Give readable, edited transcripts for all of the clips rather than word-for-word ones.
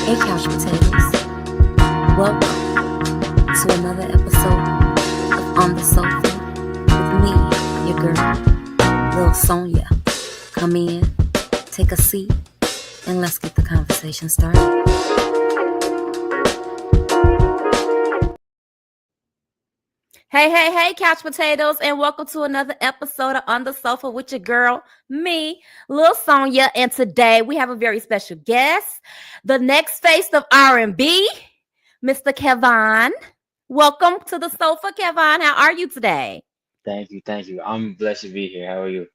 Hey, couch potatoes. Welcome to another episode of On the Sofa with me, your girl, Lil Sonya. Come in, take a seat, and let's get the conversation started. Hey, couch potatoes, and welcome to another episode of On the Sofa with your girl, me, Lil Sonya. And today we have a very special guest, the next face of R&B, Mr. Kevon. Welcome to the sofa, Kevon. How are you today? Thank you, thank you. I'm blessed to be here. How are you?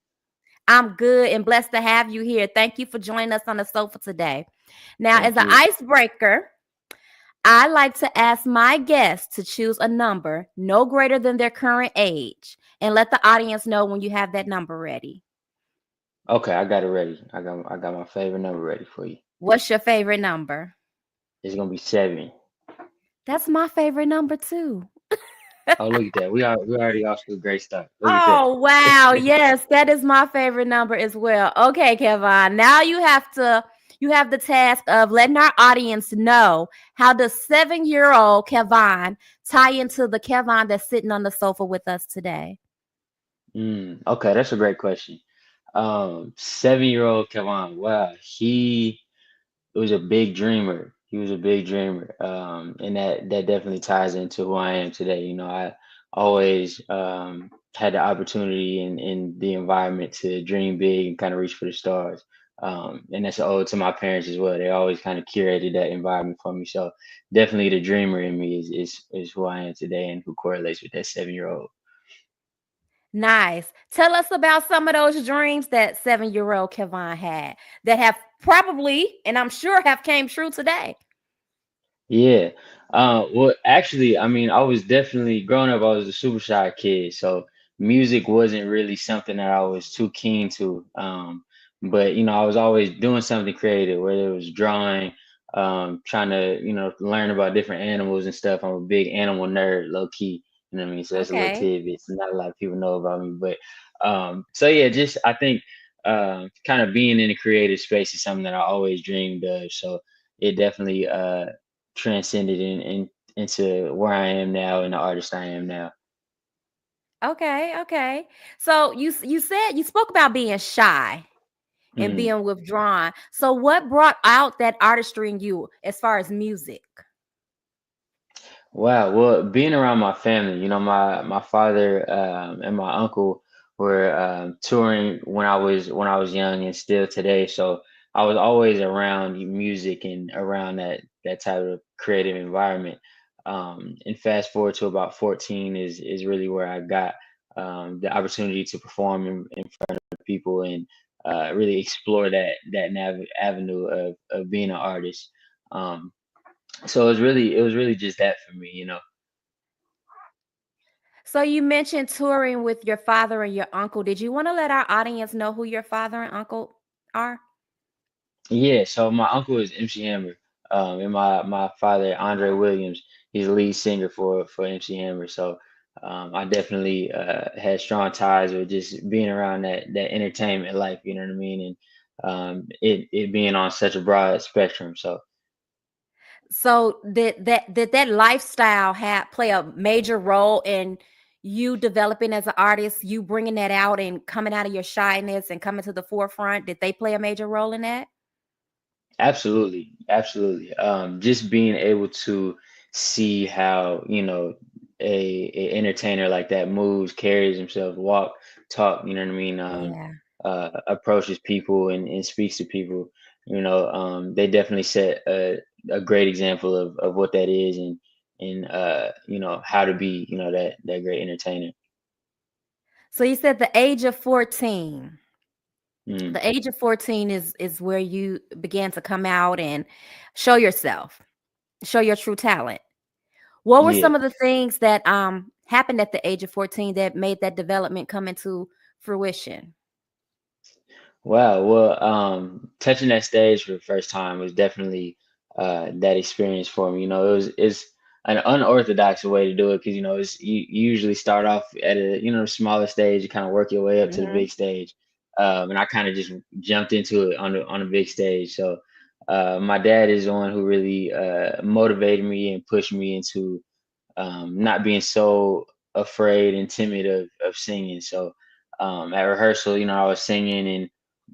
I'm good and blessed to have you here. Thank you for joining us on the sofa today. Now, as Thank an you. icebreaker, I like to ask my guests to choose a number no greater than their current age and let the audience know when you have that number ready. Okay, I got it ready. I got my favorite number ready for you. What's your favorite number? It's gonna be 7. That's my favorite number too. Oh, look at that. We already off to a great start. Look at Oh, wow. that. Yes, that is my favorite number as well. Okay, Kevon. Now you have the task of letting our audience know how the 7-year-old Kevon tie into the Kevon that's sitting on the sofa with us today. Okay, that's a great question. 7-year-old Kevon. Wow, he was a big dreamer. He was a big dreamer. And that definitely ties into who I am today. I always had the opportunity and the environment to dream big and kind of reach for the stars. And that's owed to my parents as well. They always kind of curated that environment for me. So definitely the dreamer in me is who I am today and who correlates with that 7-year-old. Nice. Tell us about some of those dreams that 7-year-old Kevon had that have probably, and I'm sure have came true today. Yeah. Well, actually, I mean, I was definitely growing up, I was a super shy kid, so music wasn't really something that I was too keen to. But I was always doing something creative, whether it was drawing, trying to, learn about different animals and stuff. I'm a big animal nerd, low key. You know what I mean? So that's a little Okay. tidbit. So not a lot of people know about me, but so yeah, just I think kind of being in a creative space is something that I always dreamed of. So it definitely transcended into where I am now and the artist I am now. Okay. So you said you spoke about being shy and Mm. being withdrawn. So what brought out that artistry in you as far as music? Wow. Well, being around my family, my father and my uncle were touring when I was young and still today. So I was always around music and around that type of creative environment. And fast forward to about 14 is really where I got the opportunity to perform in front of people and really explore that avenue of being an artist. Um, so it was really just that for me. So you mentioned touring with your father and your uncle. Did you want to let our audience know who your father and uncle are? Yeah, so my uncle is MC Hammer, and my father Andre Williams. He's the lead singer for MC Hammer. So I definitely had strong ties with just being around that entertainment life. You know what I mean? And it being on such a broad spectrum. So So did that lifestyle have play a major role in you developing as an artist, you bringing that out and coming out of your shyness and coming to the forefront? Did they play a major role in that? absolutely, absolutely. Just being able to see how, a entertainer like that moves, carries himself, walk, talk, you know what I mean? Yeah. Approaches people and speaks to people, they definitely set a great example of what that is and how to be, that great entertainer. So you said the age of 14. Mm, The age of 14 is where you began to come out and show yourself, show your true talent. What were yeah. some of the things that happened at the age of 14 that made that development come into fruition? Wow. Well, touching that stage for the first time was definitely that experience for me. It's an unorthodox way to do it because you usually start off at a smaller stage, you kind of work your way up to the Mhm. big stage, and I kind of just jumped into it on the big stage. So my dad is the one who really motivated me and pushed me into not being so afraid and timid of singing. So at rehearsal, I was singing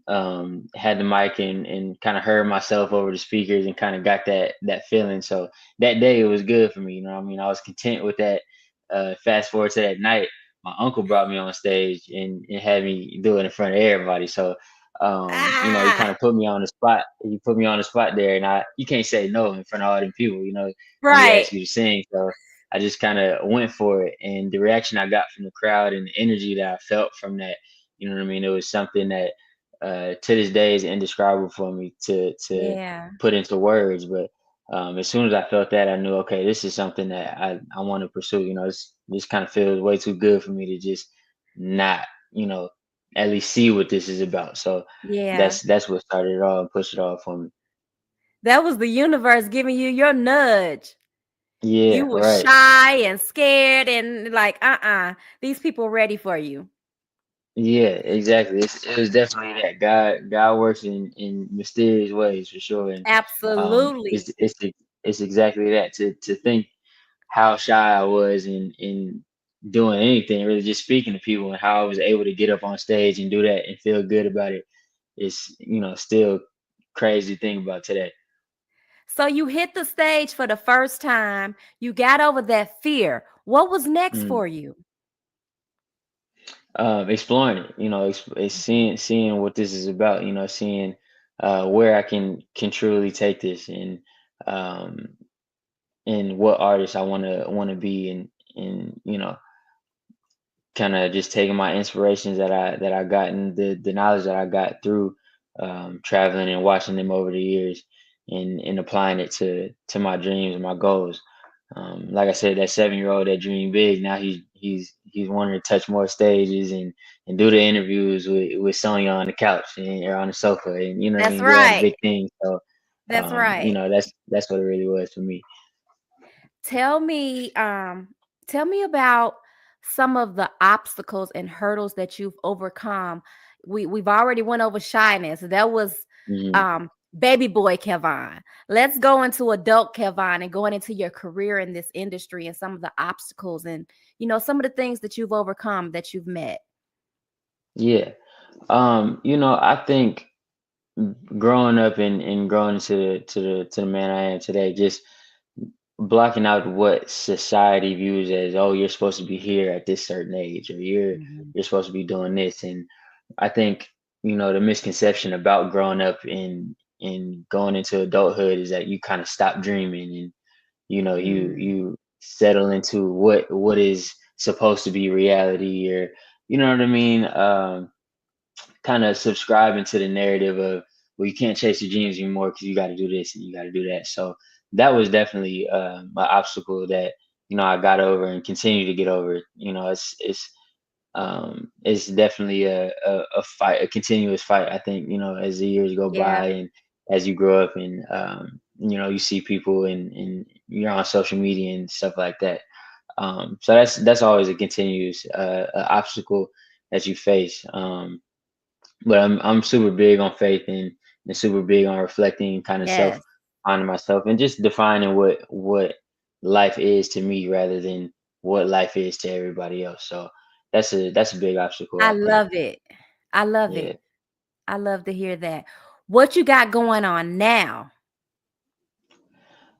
and had the mic and kind of heard myself over the speakers and kind of got that feeling. So that day it was good for me. You know what I mean? I was content with that. Fast forward to that night, my uncle brought me on stage and had me do it in front of everybody. So he kind Ah, of put me on the spot. He put me on the spot there, and you can't say no in front of all them people. When they right. ask you to sing. So I just kind of went for it, and the reaction I got from the crowd and the energy that I felt from that, you know what I mean? It was something that to this day is indescribable for me to Yeah. put into words. But as soon as I felt that, I knew, okay, this is something that I want to pursue. This kind of feels way too good for me to just not, you know, at least see what this is about. So Yeah. that's what started it all and pushed it all for me. That was the universe giving you your nudge. You Yeah, were right. shy and scared and like, these people ready for you. Yeah, exactly. It was definitely that God works in mysterious ways for sure, and Absolutely. it's exactly that. To think how shy I was in doing anything, really just speaking to people, and how I was able to get up on stage and do that and feel good about it. It's still crazy to think about today. So you hit the stage for the first time. You got over that fear. What was next Mm. for you? Exploring it, it's seeing what this is about, seeing where I can truly take this um, and what artist I want to be and kind of just taking my inspirations that I got and the knowledge that I got through traveling and watching them over the years and applying it to my dreams and my goals. Like I said, that 7-year old that dreamed big, now he's wanting to touch more stages and do the interviews with Sonya on the couch or on the sofa, and you know what I That's mean, do all the right. big things. So That's right. that's what it really was for me. Tell me, tell me about some of the obstacles and hurdles that you've overcome. We've already went over shyness. That was Mhm. baby boy Kevon. Let's go into adult Kevon and going into your career in this industry and some of the obstacles and some of the things that you've overcome that you've met. Yeah. I think growing up and growing to the man I am today, just blocking out what society views as, oh, you're supposed to be here at this certain age, or you're Mhm. you're supposed to be doing this. And I think, the misconception about growing up and going into adulthood is that you kind of stop dreaming and Mm. you settle into what is supposed to be reality, or you know what I mean. Kind of subscribing to the narrative of, well, you can't chase your dreams anymore because you got to do this and you got to do that. So that was definitely an obstacle that I got over and continue to get over. It's definitely a fight, a continuous fight. I think as the years go Yeah. by and as you grow up and you see people and you're on social media and stuff like that. So that's always a continuous obstacle that you face. But I'm super big on faith and super big on reflecting and kind of self Yes. finding myself and just defining what life is to me rather than what life is to everybody else. So that's a big obstacle, I I think. love it. I love Yeah. it. I love to hear that. What you got going on now?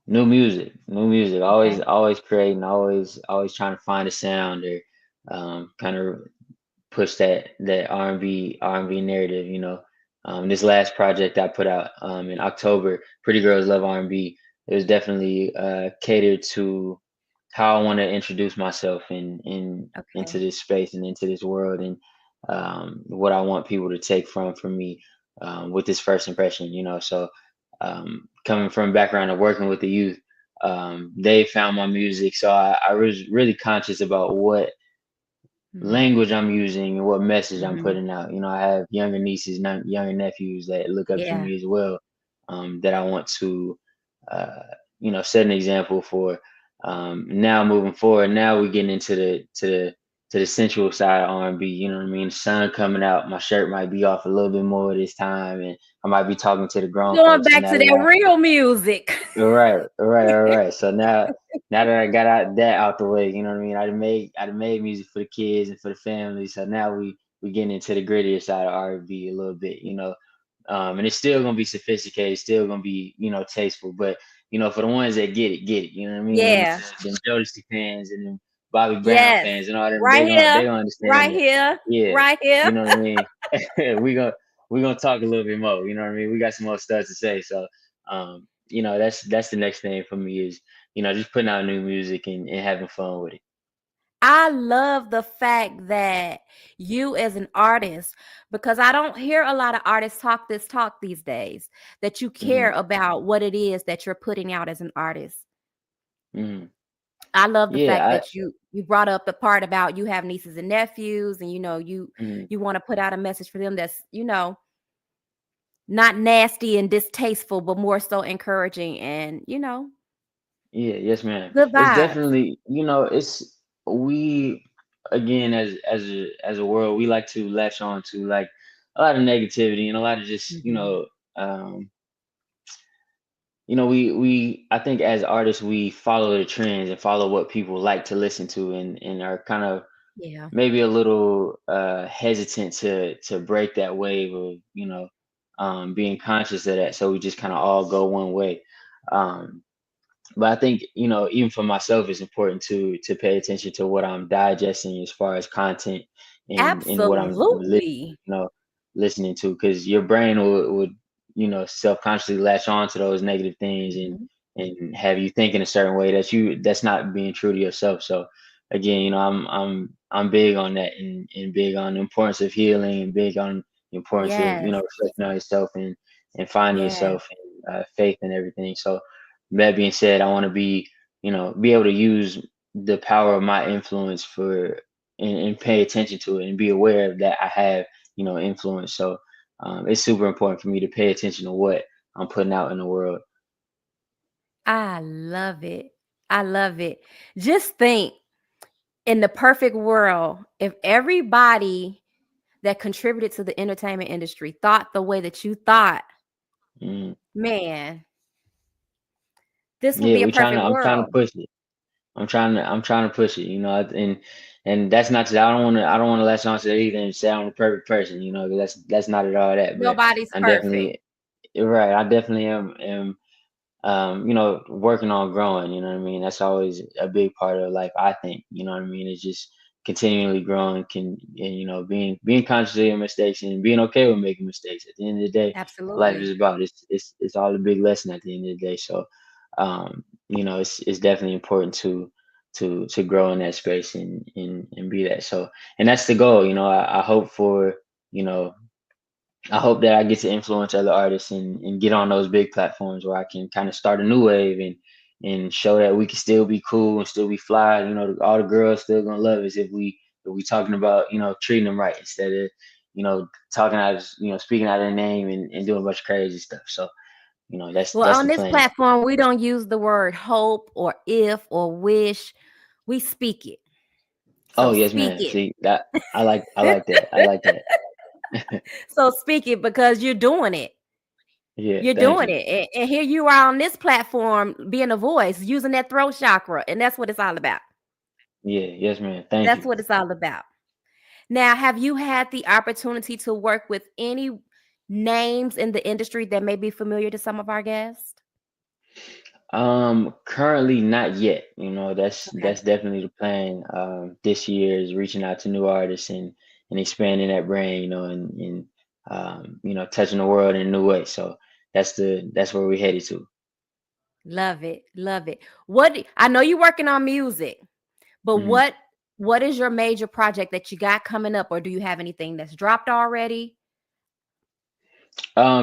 New music. Always Okay. always creating, always trying to find a sound or kind of push that R&B narrative. This last project I put out in October, Pretty Girls Love R&B. It was definitely catered to how I want to introduce myself in into Okay. this space and into this world, and what I want people to take from me with this first impression. So coming from a background of working with the youth, they found my music, so I was really conscious about what Mhm. language I'm using and what message I'm Mhm. putting out. I have younger nieces, younger nephews that look up to Yeah. me as well, that I want to, uh, set an example for. Now moving forward, now we're getting into the to the sensual side of R&B. You know what I mean? The sun coming out, my shirt might be off a little bit more this time, and I might be talking to the grown Going folks. So back now to that that real music. right. So now that I got that out the way, you know what I mean? I done made music for the kids and for the family. So now we getting into the grittier side of R&B a little bit, you know. And it's still gonna be sophisticated, still gonna be, you know, tasteful. But you know, for the ones that get it, you know what I mean? Yeah. Them Jodeci fans and them Bobby Brown Yes. fans and all them, Right they here. gonna understand Right that. here. Yeah, Right here. you know what I mean? we gonna we gonna talk a little bit more, you know what I mean? We got some more stuff to say. So you know, that's the next thing for me is, you know, just putting out new music and having fun with it. I love the fact that you as an artist, because I don't hear a lot of artists talk this talk these days, that you care Hmm. about what it is that you're putting out as an artist. Hmm. I love the Yeah, fact I that you brought up the part about you have nieces and nephews, and mhm. you want to put out a message for them that's, not nasty and distasteful, but more so encouraging and, Yeah, yes, ma'am. good It's vibes. definitely, you know, it's we again as a world, we like to latch on to like a lot of negativity and a lot of just, Mhm. um, we I think as artists we follow the trends and follow what people like to listen to and are kind of Yeah. maybe a little hesitant to break that wave of, being conscious of that. So we just kind of all go one way. Um, but I think, even for myself, it's important to pay attention to what I'm digesting as far as content and what I'm Absolutely. listening to, because your brain would self-consciously latch on to those negative things Mhm. and have you think in a certain way that's not being true to yourself. So again, I'm big on that and big on the importance of healing and big on the importance of Yes. reflecting on yourself and finding Yes. yourself and faith and everything. So that being said, I want to be able to use the power of my influence and pay attention to it and be aware of that I have, influence. So it's super important for me to pay attention to what I'm putting out in the world. I love it. I love it. Just think, in the perfect world, if everybody that contributed to the entertainment industry thought the way that you thought, Mm. man, this would Yeah, be a perfect I'm trying to world. push it. I'm trying to push it, and that's not to, I don't want to latch on to that either and say I'm the perfect person, 'cause that's not at all that. But Nobody's I'm perfect. definitely right. I definitely am working on growing, you know what I mean? That's always a big part of life, I think, you know what I mean? It's just continually growing, and being conscious of your mistakes and being okay with making mistakes. At the end of the day, life is Absolutely. about it's all a big lesson at the end of the day. So, it's definitely important to grow in that space and be that. So, and that's the goal, I hope for, you know, I hope that I get to influence other artists and get on those big platforms where I can kind of start a new wave and show that we can still be cool and still be fly. All the girls still gonna love us if we talking about treating them right instead of talking out speaking out of their name and doing a bunch of crazy stuff. So Well, that's on the this plan. platform, we don't use the word hope or if or wish. We speak it. Oh So yes, speak man. it. See that I like that. I like that. So speak it because you're doing it. Yeah, You're thank doing you. it. And here you are on this platform being a voice, using that throat chakra. And that's what it's all about. Yeah, yes, man. Thank That's you. what it's all about. Now, have you had the opportunity to work with any names in the industry that may be familiar to some of our guests? Currently not yet. Okay. That's definitely the plan. This year is reaching out to new artists and expanding that brand, and touching the world in a new way. So that's where we're headed to. Love it. Love it. I know you're working on music, but Hmm. what is your major project that you got coming up, or do you have anything that's dropped already?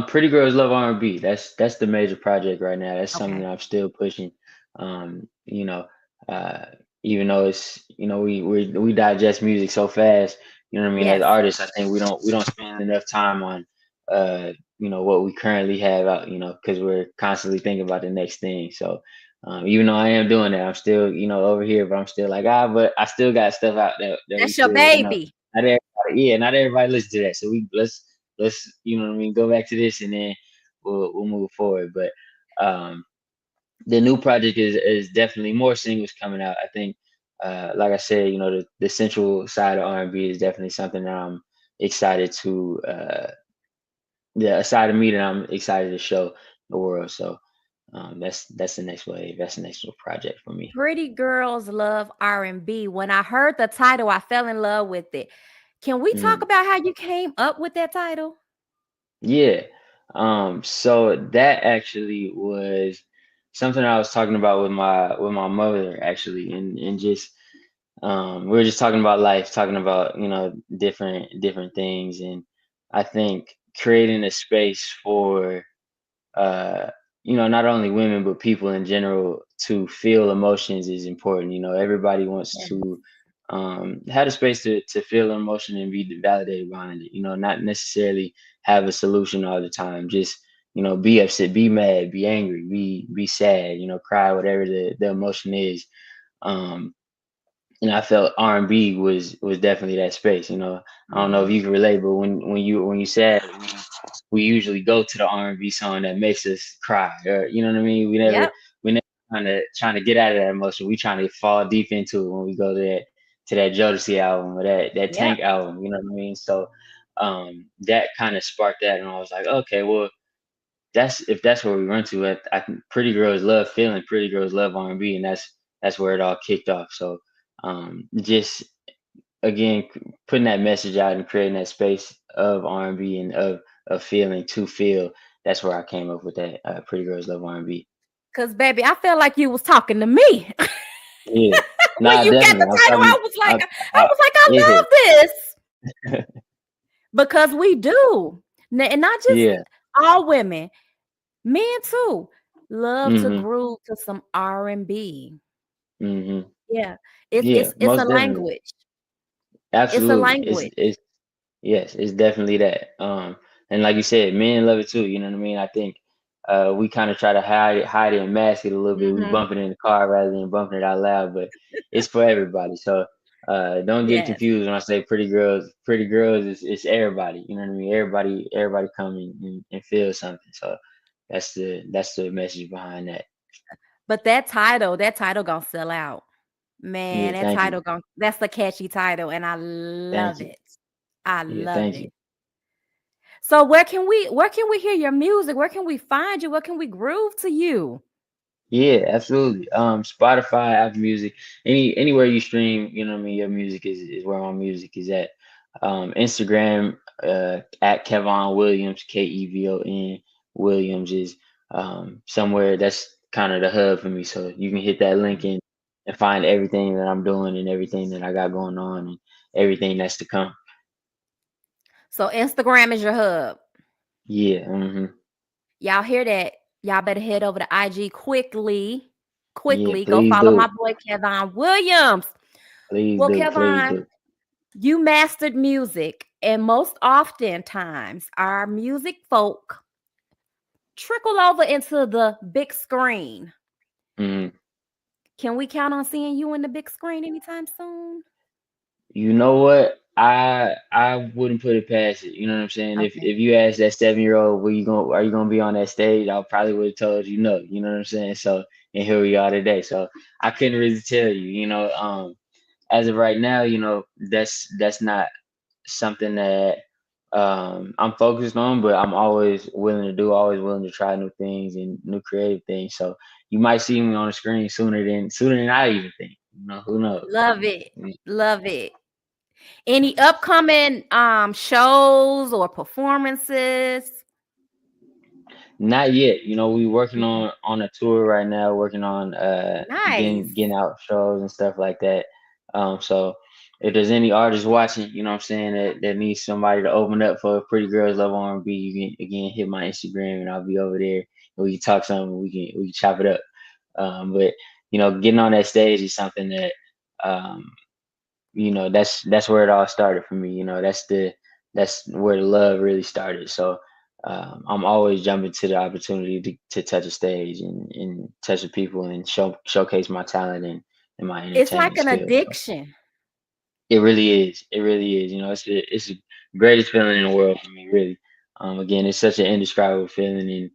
Pretty Girls Love R&B. That's the major project right now. That's something Okay. that I'm still pushing. Um, you know, uh, Even though it's we digest music so fast. You know what I mean? As Yes. artists, I think we don't spend enough time on what we currently have out, because we're constantly thinking about the next thing. So even though I am doing that, I'm still, over here, but I'm still like, but I still got stuff out that we That's your still, baby. not everybody, yeah, not everybody listen to that. So let's, what I mean, go back to this, and then we'll move forward. But um, the new project is definitely more singles coming out. I think, like I said, the central side of R&B is definitely something that I'm excited to, yeah, a side of me that I'm excited to show the world. So that's the next wave. That's the next little project for me. Pretty girls love R&B. When I heard the title, I fell in love with it. Can we talk Mm, about how you came up with that title? yeah. So that actually was something I was talking about with my mother actually, and just we were just talking about life, talking about different things, and I think creating a space for uh, not only women but people in general to feel emotions is important. Everybody wants Yeah. to have a space to feel an emotion and be validated behind it. Not necessarily have a solution all the time. Just be upset, be mad, be angry, be sad. Cry, whatever the emotion is. Um, and I felt R&B was definitely that space. I don't know if Mhm. you can relate, but when you said we usually go to the R&B song that makes us cry, or you know what I mean. Yep. We never trying to get out of that emotion. We trying to fall deep into it when we go to that Jodeci album or that Yep. Tank album. You know what I mean. So that kind of sparked that, and I was like, okay, well, if that's where we run to. Pretty girls love feeling. Pretty girls love R&B, and that's where it all kicked off. So just again putting that message out and creating that space of R&B and of feeling to feel. That's where I came up with that. Pretty girls love R&B. Cause baby, I felt like you was talking to me. Yeah, When nah, you got definitely. the title, I was like, I, I I, was like, I it love this because we do, and not just yeah. all women, men too, love to Mhm. groove to some R&B. Mhm. Yeah, it's Yeah, it's it's a most definitely. language. It's a Absolutely. language. It's Yes, it's definitely that. And like you said, men love it too. You know what I mean? I think we kind of try to hide it and mask it a little bit. We Mhm. bump it in the car rather than bumping it out loud, but it's for everybody. So don't get Yes. confused when I say pretty girls. Pretty girls is it's everybody. You know what I mean? Everybody come and feel something. So that's the message behind that. But that title gonna sell out. Man, Yeah, that thank you. title gon that's a catchy title, and I Thank love you. it. I Yeah, love thank you. it. So where can we hear your music? Where can we find you? Where can we groove to you? Yeah, absolutely. Spotify, Apple Music, anywhere you stream, what I mean, your music is where my music is at. Instagram, at Kevon Williams, Kevon Williams is somewhere that's kind of the hub for me. So you can hit that link and find everything that I'm doing and everything that I got going on and everything that's to come. So Instagram is your hub. Yeah, Y'all hear that? Y'all better head over to IG quickly. yeah, Quickly go please follow do. my boy Kevon Williams. Please Well, do. Please Kevon, do. you mastered music, and most oftentimes our music folk trickle over into the big screen. Mhm. Can we count on seeing you in the big screen anytime soon? You know what? I wouldn't put it past it. You know what I'm saying? Okay. If you ask that 7 year old, are you gonna be on that stage? I probably would have told you no. You know what I'm saying? So and here we are today. So I couldn't really tell you. As of right now, that's not something that I'm focused on, but I'm always willing to do, always willing to try new things and new creative things. So you might see me on the screen sooner than I even think. Who knows? Love it. Love it. Any upcoming shows or performances? Not yet. We working Okay. on a tour right now, working on getting Nice. out shows and stuff like that. So if there's any artists watching, what I'm saying, that needs somebody to open up for Pretty Girls Love R&B, you can again hit my Instagram and I'll be over there and we can talk something, we can chop it up. But getting on that stage is something that um that's where it all started for me. That's where the love really started. So I'm always jumping to the opportunity to touch a stage and touch the people and showcase my talent and my It's like entertainment an skills. addiction. It really is. It really is. You know, it's the greatest feeling in the world for me. Really. Again, it's such an indescribable feeling,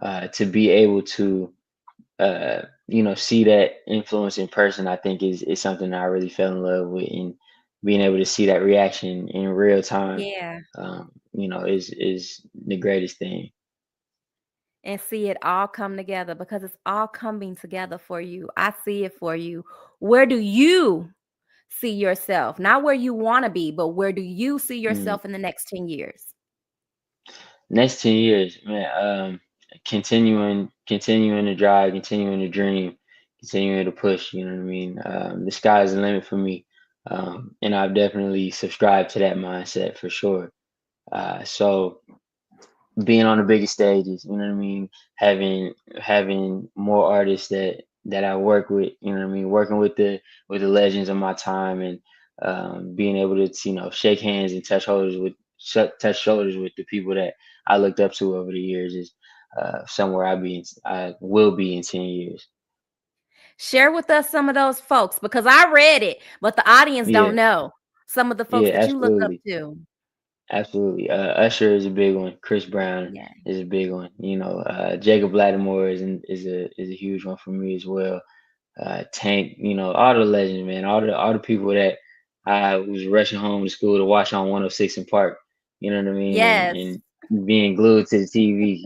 and to be able to see that influence in person, I think is something that I really fell in love with, and being able to see that reaction in real time, Yeah. is the greatest thing. And see it all come together because it's all coming together for you. I see it for you. Where do you see yourself? Not where you want to be, but where do you see Mm. yourself in the next 10 years? Next 10 years, man, continuing to drive, continuing to dream, continuing to push. You know what I mean? The sky's the limit for me, and I've definitely subscribed to that mindset for sure. So being on the biggest stages, you know what I mean, having more artists that I work with, you know what I mean, working with the legends of my time, and being able to shake hands and touch shoulders with the people that I looked up to over the years is somewhere I will be in 10 years. Share with us some of those folks because I read it, but the audience Yeah, don't know some of the folks yeah, that you look up absolutely. to. Absolutely. Usher is a big one. Chris Brown Yeah. is a big one. Jacob Lattimore is a huge one for me as well. Tank, all the legends, man, all the people that I was rushing home to school to watch on 106 in Park. You know what I mean, Yes. and being glued to the TV.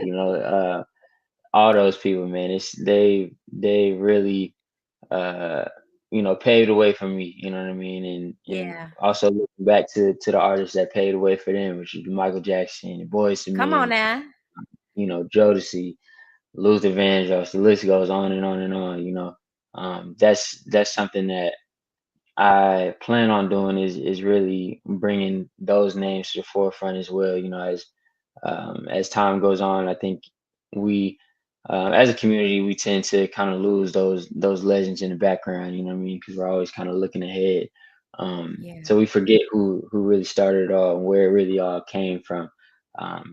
All those people, man. They really uh, paved the way for me. You know what I mean, and Yeah. also looking back to the artists that paved the way for them, which is Michael Jackson, Boyz II Come on Men, now. Jodeci, Luther Vandross. The list goes on and on and on. That's something that I plan on doing is really bringing those names to the forefront as well. As time goes on, I think we, as a community, we tend to kind of lose those legends in the background. You know what I mean? Because we're always kind of looking ahead, Yeah. so we forget who really started it all and where it really all came from.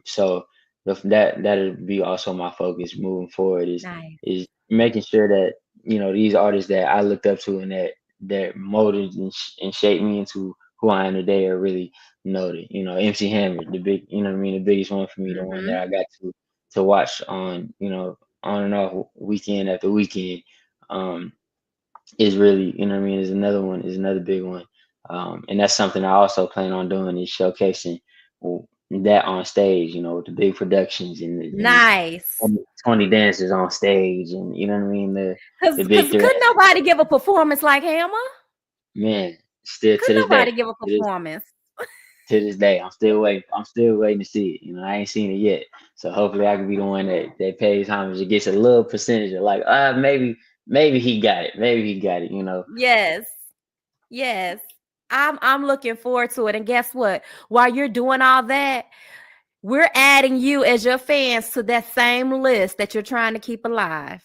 So that'll be also my focus moving forward Nice. is making sure that these artists that I looked up to and that molded and shaped me into who I am today are really noted. MC Hammer, the big, you know what I mean, the biggest one for me, the one that Hmm. I got to watch on and off weekend after weekend, um, is really, you know what I mean, is another big one. And that's something I also plan on doing is showcasing that on stage, with the big productions and Nice. 20 dancers on stage, and you know what I mean, the big Cause couldn't direction. nobody give a performance like Hammer? Man, still to Couldn't this day, nobody give a to this performance. to this day, I'm still waiting. I'm still waiting to see it. I ain't seen it yet. So hopefully I can be the one that pays homage and gets a little percentage of like, maybe he got it. Maybe he got it. Yes. Yes. I'm looking forward to it. And guess what? While you're doing all that, we're adding you as your fans to that same list that you're trying to keep alive.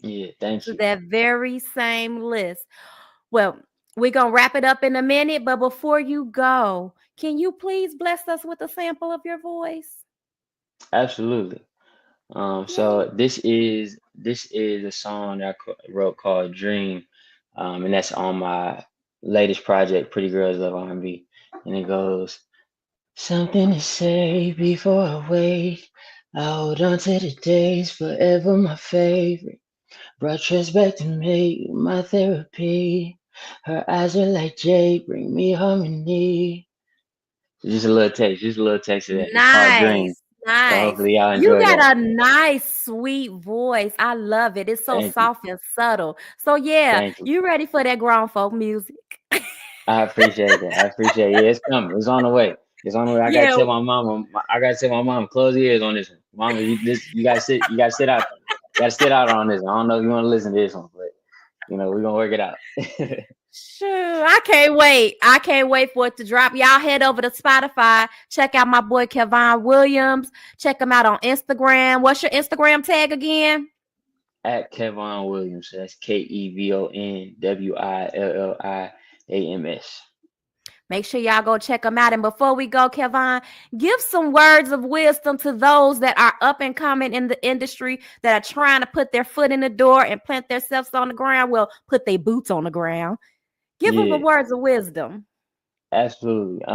Yeah, thank To you. that very same list. Well, we're going to wrap it up in a minute, but before you go, can you please bless us with a sample of your voice? Absolutely. Yay. So this is a song that wrote called Dream, and that's on my latest project, Pretty Girls Love R&B, and it goes. Something to say before I wait. I hold on to the days, forever my favorite. Brought trust back to me, my therapy. Her eyes are like jade, bring me harmony. Just a little taste of that. It's called Dream. Nice. So Nice. hopefully y'all You enjoy that. got a nice, sweet voice. I love it. It's so Thank you. soft and subtle. So, yeah, Thank you. you ready for that grown folk music? I appreciate that. I appreciate it. Yeah, it's coming. It's on the way. It's on the way. I gotta Yeah. tell my mama. I gotta tell my mom. Close your ears on this one, mama. You gotta sit. You gotta sit out. You gotta sit out on this one. I don't know if you want to listen to this one, but we're gonna work it out. Sure. I can't wait. I can't wait for it to drop. Y'all head over to Spotify. Check out my boy Kevon Williams. Check him out on Instagram. What's your Instagram tag again? At Kevon Williams. So that's KEVONWILLIAMS. Make sure y'all go check them out. And before we go, Kevon, give some words of wisdom to those that are up and coming in the industry that are trying to put their foot in the door and plant themselves on the ground. Well, put their boots on the ground. Give them the Yeah, words of wisdom. absolutely.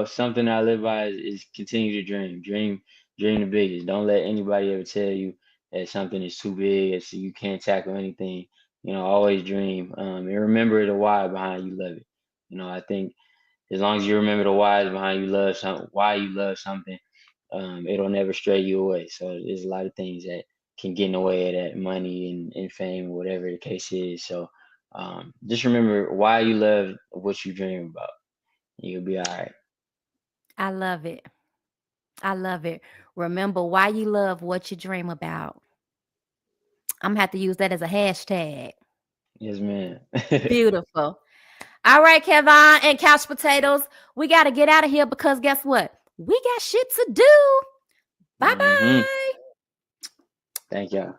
Something I live by is continue to dream the biggest. Don't let anybody ever tell you that something is too big, that you can't tackle anything. Always dream. And remember the why behind you love it. I think as long as you remember the whys behind why you love something, it'll never stray you away. So there's a lot of things that can get in the way of that money and fame, whatever the case is. So just remember why you love what you dream about. You'll be all right. I love it. I love it. Remember why you love what you dream about. I'm gonna have to use that as a hashtag. Yes, man. Beautiful. All right, Kevon and Couch Potatoes, we got to get out of here because guess what? We got shit to do. Bye hmm bye. Thank y'all.